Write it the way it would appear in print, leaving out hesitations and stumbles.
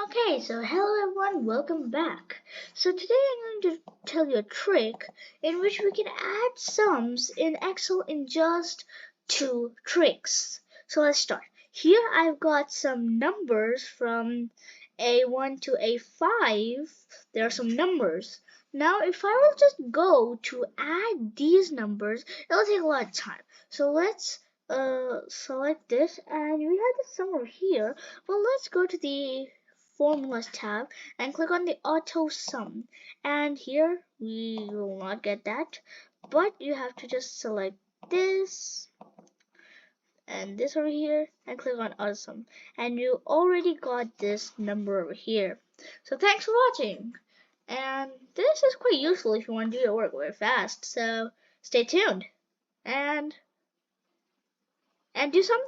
Okay, so hello everyone, welcome back. So today I'm going to tell you a trick in which we can add sums in Excel in just two tricks. So let's start. Here I've got some numbers from A1 to A5. There are some numbers. Now if I will just go to add these numbers, it'll take a lot of time. So let's select this, and we have the sum over here. Well, let's go to the Formulas tab and click on the auto sum, and here we will not get that, but you have to just select this and this over here and click on auto sum, and you already got this number over here. So thanks for watching, and this is quite useful if you want to do your work very fast. So stay tuned and do something.